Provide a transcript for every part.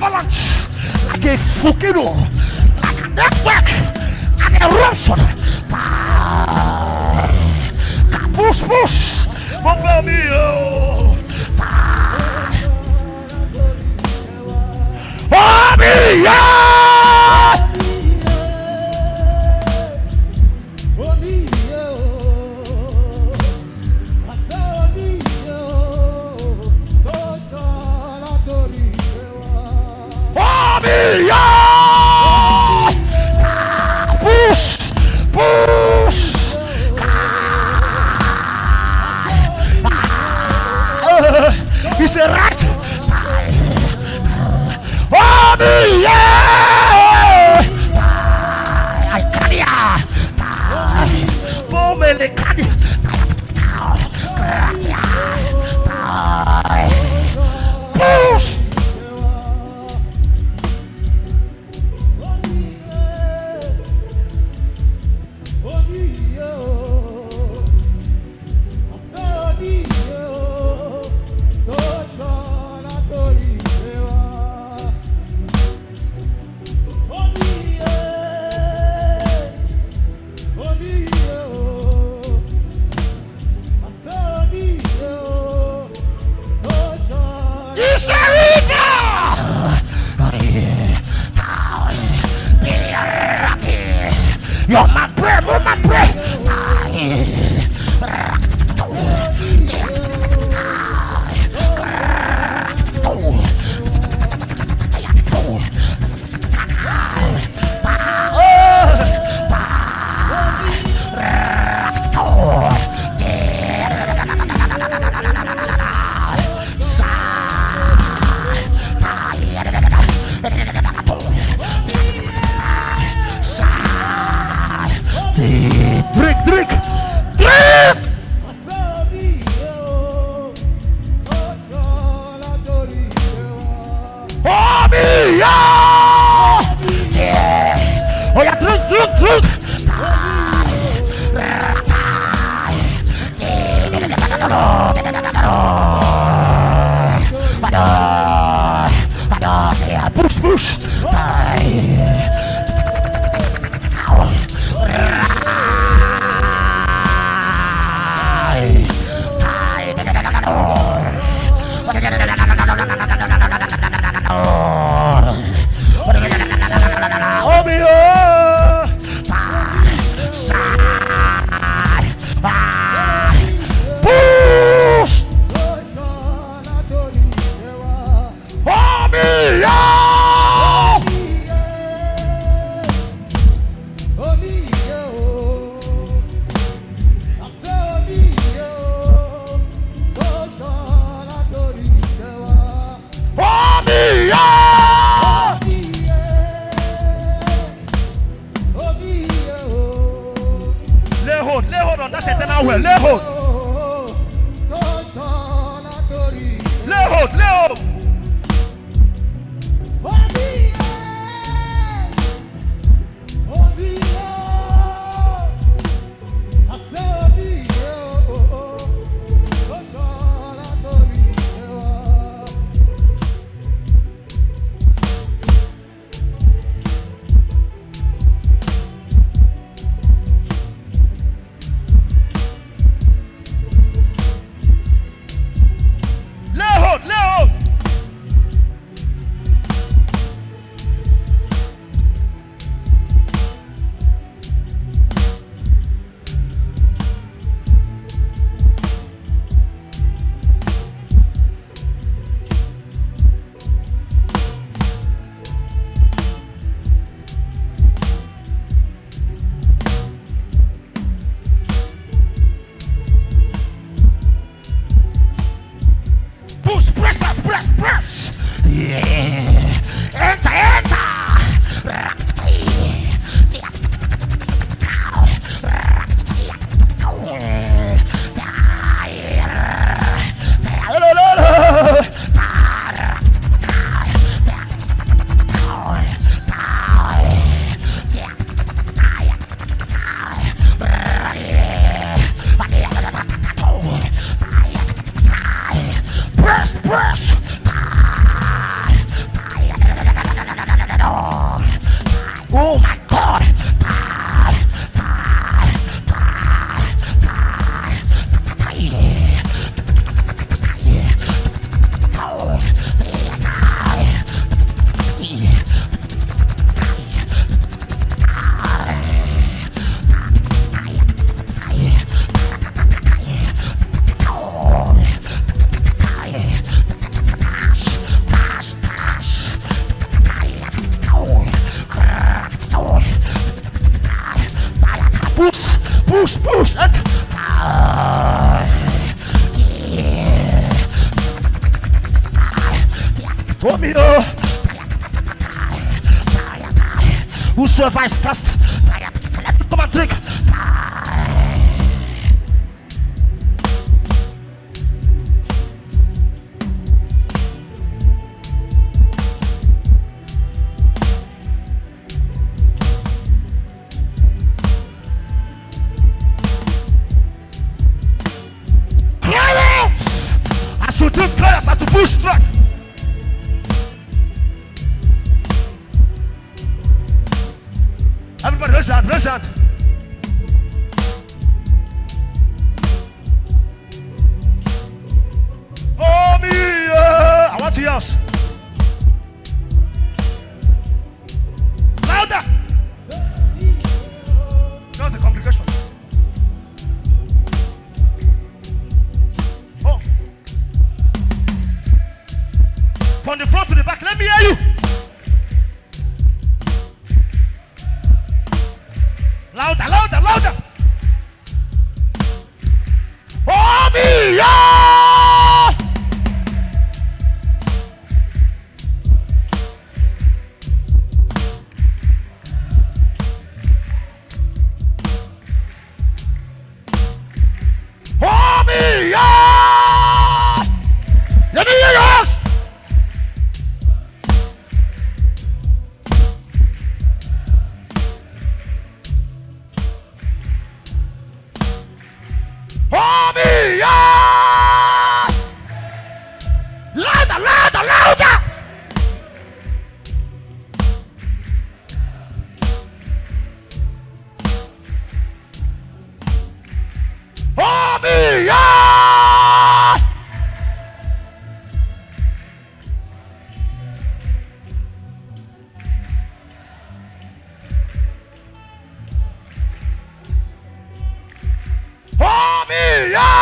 avalanche, like a volcano, like an earthquake, an eruption. Push, push, over me, Omi Iye. Push, push. He said, right. Omi Iye. I can't hear. Push. Yo, my prayer, move my prayer. Drink, drink, drink. Omi Iye. Oh yeah, drink, drink, drink. Push, push. Whosoever is thirsty, come and drink. To drink prayers and to push track. Everybody raise your hand, raise your hand. Omi Iye. I want to hear. Louder. Just the congregation. Oh. From the front to the back, let me hear you. Louder, louder, louder. Omi Iye. Omi Iye. Let me hear yours. Omi Iye. Louder, louder, louder. Omi Iye. Omi Iye.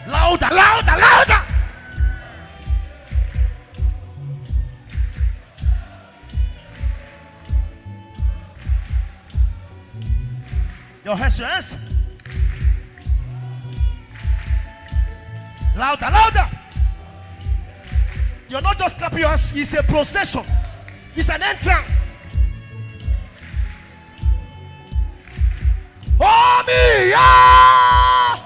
Louder, louder, louder. Your hands, your hands. Louder, louder. You're not just clapping your hands, it's a procession. It's an entrance. Omi Iye.